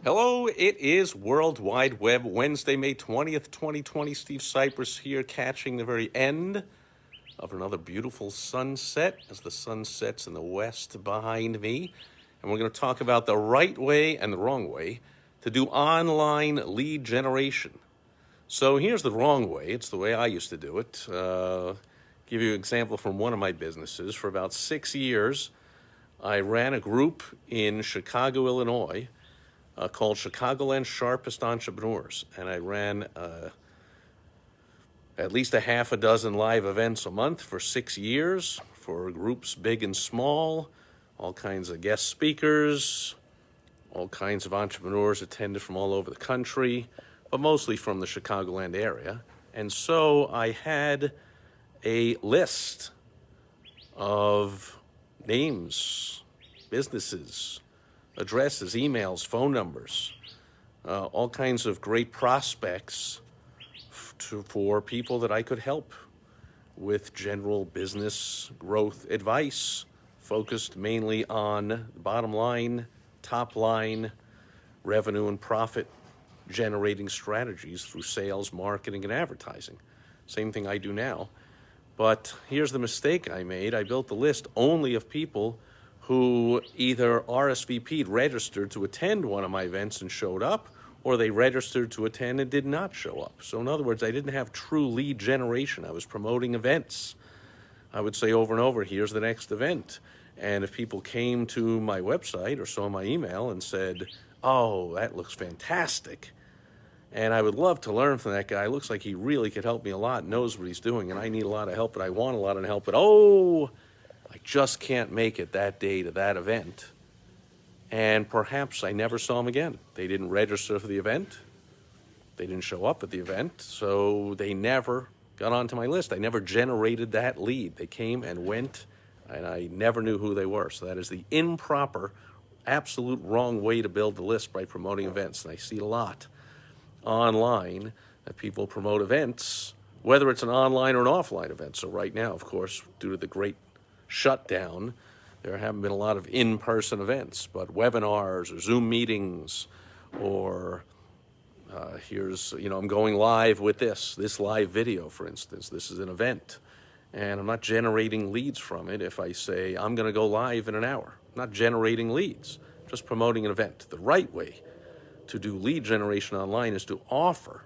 Hello, it is World Wide Web Wednesday, May 20th, 2020. Steve Sipress here, catching the very end of another beautiful sunset as the sun sets in the west behind me. And we're going to talk about the right way and the wrong way to do online lead generation. So here's the wrong way. It's the way I used to do it. Give you an example from one of my businesses. For about 6 years, I ran a group in Chicago, Illinois, called Chicagoland Sharpest Entrepreneurs. And I ran at least a half a dozen live events a month for 6 years for groups big and small, all kinds of guest speakers, all kinds of entrepreneurs attended from all over the country, but mostly from the Chicagoland area. And so I had a list of names, businesses, addresses, emails, phone numbers, all kinds of great prospects for people that I could help with general business growth advice, focused mainly on the bottom line, top line, revenue and profit generating strategies through sales, marketing, and advertising. Same thing I do now. But here's the mistake I made. I built the list only of people who either RSVP'd, registered to attend one of my events and showed up, or they registered to attend and did not show up. So in other words, I didn't have true lead generation. I was promoting events. I would say over and over, here's the next event. And if people came to my website or saw my email and said, oh, that looks fantastic, and I would love to learn from that guy, looks like he really could help me a lot, knows what he's doing, and I need a lot of help, and I want a lot of help, but I just can't make it that day to that event. And perhaps I never saw them again. They didn't register for the event. They didn't show up at the event. So they never got onto my list. I never generated that lead. They came and went, and I never knew who they were. So that is the improper, absolute wrong way to build the list by promoting events. And I see a lot online that people promote events, whether it's an online or an offline event. So right now, of course, due to the great shutdown, there haven't been a lot of in-person events, but webinars or Zoom meetings, or I'm going live with this live video, for instance. This is an event, and I'm not generating leads from it. If I say I'm going to go live in an hour, I'm not generating leads, just promoting an event. The right way to do lead generation online is to offer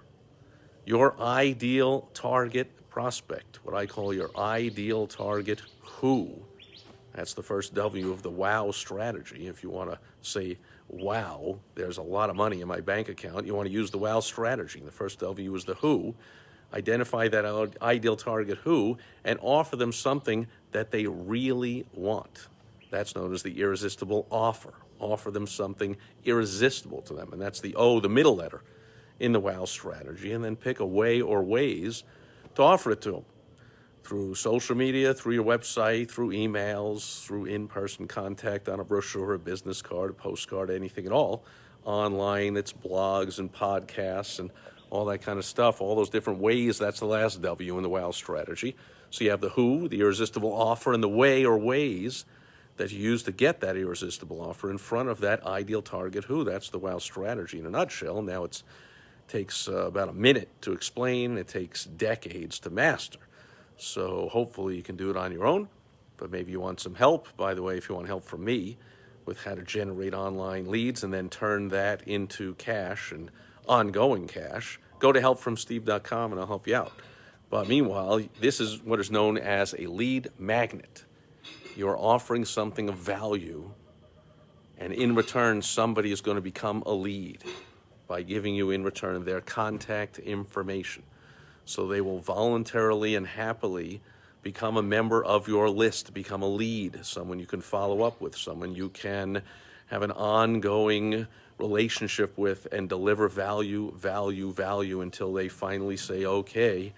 your ideal target prospect, what I call your ideal target who. That's the first W of the WOW strategy. If you want to say, wow, there's a lot of money in my bank account, you want to use the WOW strategy. The first W is the who. Identify that ideal target who and offer them something that they really want. That's known as the irresistible offer. Offer them something irresistible to them. And that's the O, the middle letter in the WOW strategy. And then pick a way or ways to offer it to them. Through social media, through your website, through emails, through in-person contact on a brochure, a business card, a postcard, anything at all. Online, it's blogs and podcasts and all that kind of stuff, all those different ways. That's the last W in the WOW strategy. So you have the who, the irresistible offer, and the way or ways that you use to get that irresistible offer in front of that ideal target who. That's the WOW strategy in a nutshell. Now it takes about a minute to explain. It takes decades to master. So hopefully you can do it on your own, but maybe you want some help. By the way, if you want help from me with how to generate online leads and then turn that into cash and ongoing cash, go to helpfromsteve.com and I'll help you out. But meanwhile, this is what is known as a lead magnet. You're offering something of value, and in return, somebody is going to become a lead by giving you in return their contact information. So they will voluntarily and happily become a member of your list, become a lead, someone you can follow up with, someone you can have an ongoing relationship with and deliver value until they finally say, okay,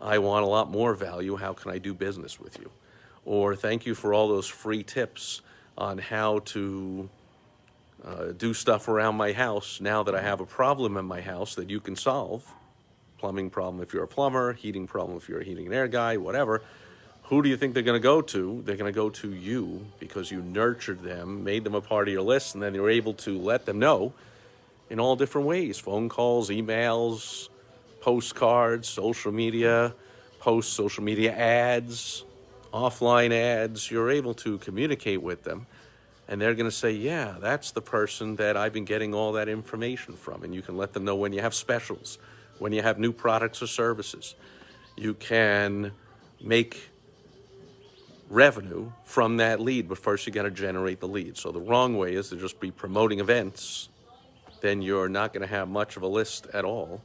I want a lot more value. How can I do business with you? Or thank you for all those free tips on how to do stuff around my house now that I have a problem in my house that you can solve. Plumbing problem if you're a plumber, heating problem if you're a heating and air guy, whatever. Who do you think they're going to go to? They're going to go to you because you nurtured them, made them a part of your list, and then you're able to let them know in all different ways: phone calls, emails, postcards, social media, post social media ads, offline ads. You're able to communicate with them, and they're going to say, yeah, that's the person that I've been getting all that information from. And you can let them know when you have specials, when you have new products or services. You can make revenue from that lead, but first you got to generate the lead. So the wrong way is to just be promoting events. Then you're not going to have much of a list at all,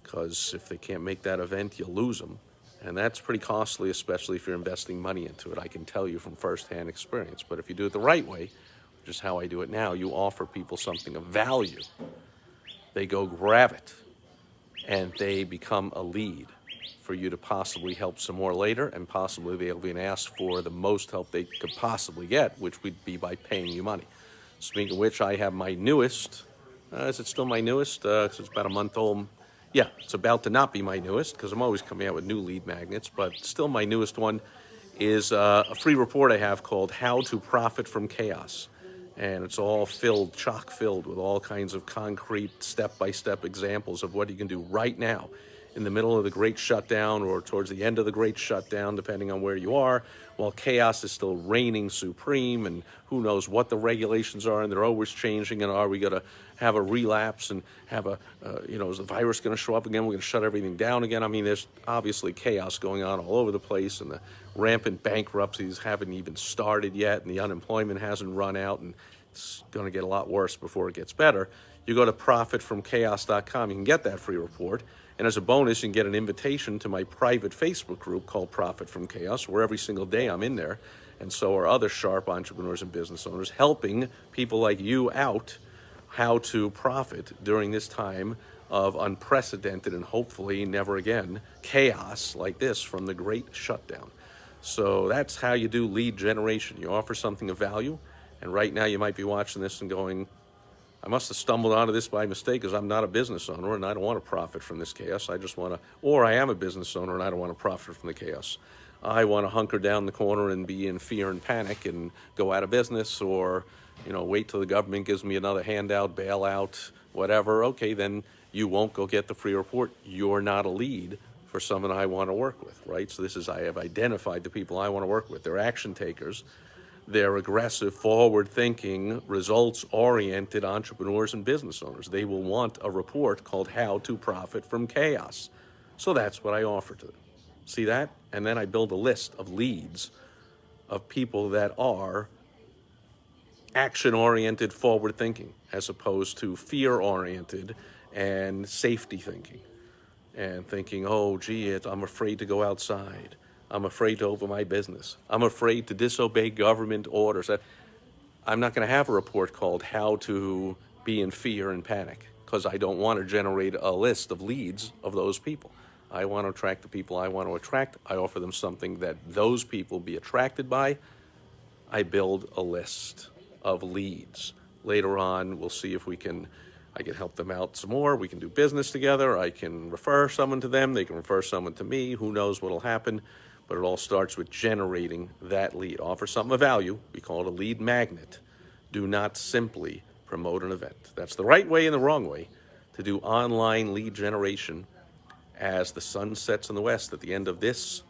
because if they can't make that event, you'll lose them. And that's pretty costly, especially if you're investing money into it. I can tell you from firsthand experience. But if you do it the right way, which is how I do it now, you offer people something of value. They go grab it, and they become a lead for you to possibly help some more later, and possibly they'll be asked for the most help they could possibly get, which would be by paying you money. Speaking of which, I have my newest, is it still my newest? 'Cause it's about a month old. Yeah, it's about to not be my newest, because I'm always coming out with new lead magnets, but still my newest one is a free report I have called How to Profit from Chaos. And it's all filled, chock filled with all kinds of concrete step-by-step examples of what you can do right now in the middle of the great shutdown, or towards the end of the great shutdown, depending on where you are, while chaos is still reigning supreme, and who knows what the regulations are, and they're always changing, and are we going to have a relapse and have is the virus going to show up again? We're going to shut everything down again. I mean, there's obviously chaos going on all over the place, and the rampant bankruptcies haven't even started yet, and the unemployment hasn't run out, and it's going to get a lot worse before it gets better. You go to profitfromchaos.com, you can get that free report. And as a bonus, you can get an invitation to my private Facebook group called Profit from Chaos, where every single day I'm in there, and so are other sharp entrepreneurs and business owners, helping people like you out how to profit during this time of unprecedented and hopefully never again chaos like this from the great shutdown. So that's how you do lead generation. You offer something of value, and right now you might be watching this and going, I must have stumbled onto this by mistake, because I'm not a business owner and I don't want to profit from this chaos. I just want to, or I am a business owner and I don't want to profit from the chaos. I want to hunker down the corner and be in fear and panic and go out of business, or, wait till the government gives me another handout, bailout, whatever. Okay, then you won't go get the free report. You're not a lead for someone I want to work with, right? So I have identified the people I want to work with. They're action takers. They're aggressive, forward-thinking, results-oriented entrepreneurs and business owners. They will want a report called How to Profit from Chaos. So that's what I offer to them. See that? And then I build a list of leads of people that are action-oriented, forward-thinking, as opposed to fear-oriented and safety thinking. And thinking, oh, gee, I'm afraid to go outside. I'm afraid to open my business. I'm afraid to disobey government orders. I'm not going to have a report called How to Be in Fear and Panic, because I don't want to generate a list of leads of those people. I want to attract the people I want to attract. I offer them something that those people be attracted by. I build a list of leads. Later on, we'll see if I can help them out some more. We can do business together. I can refer someone to them. They can refer someone to me. Who knows what will happen? But it all starts with generating that lead. Offer something of value. We call it a lead magnet. Do not simply promote an event. That's the right way and the wrong way to do online lead generation as the sun sets in the west at the end of this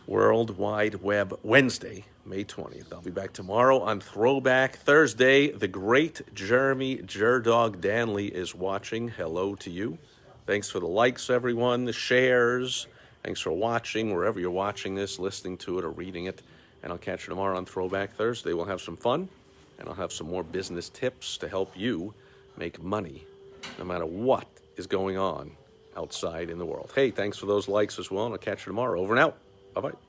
World Wide Web Wednesday, May 20th. I'll be back tomorrow on Throwback Thursday. The great Jeremy Jerdog Danley is watching. Hello to you. Thanks for the likes, everyone, the shares. Thanks for watching, wherever you're watching this, listening to it, or reading it. And I'll catch you tomorrow on Throwback Thursday. We'll have some fun, and I'll have some more business tips to help you make money, no matter what is going on outside in the world. Hey, thanks for those likes as well, and I'll catch you tomorrow. Over and out. Bye-bye.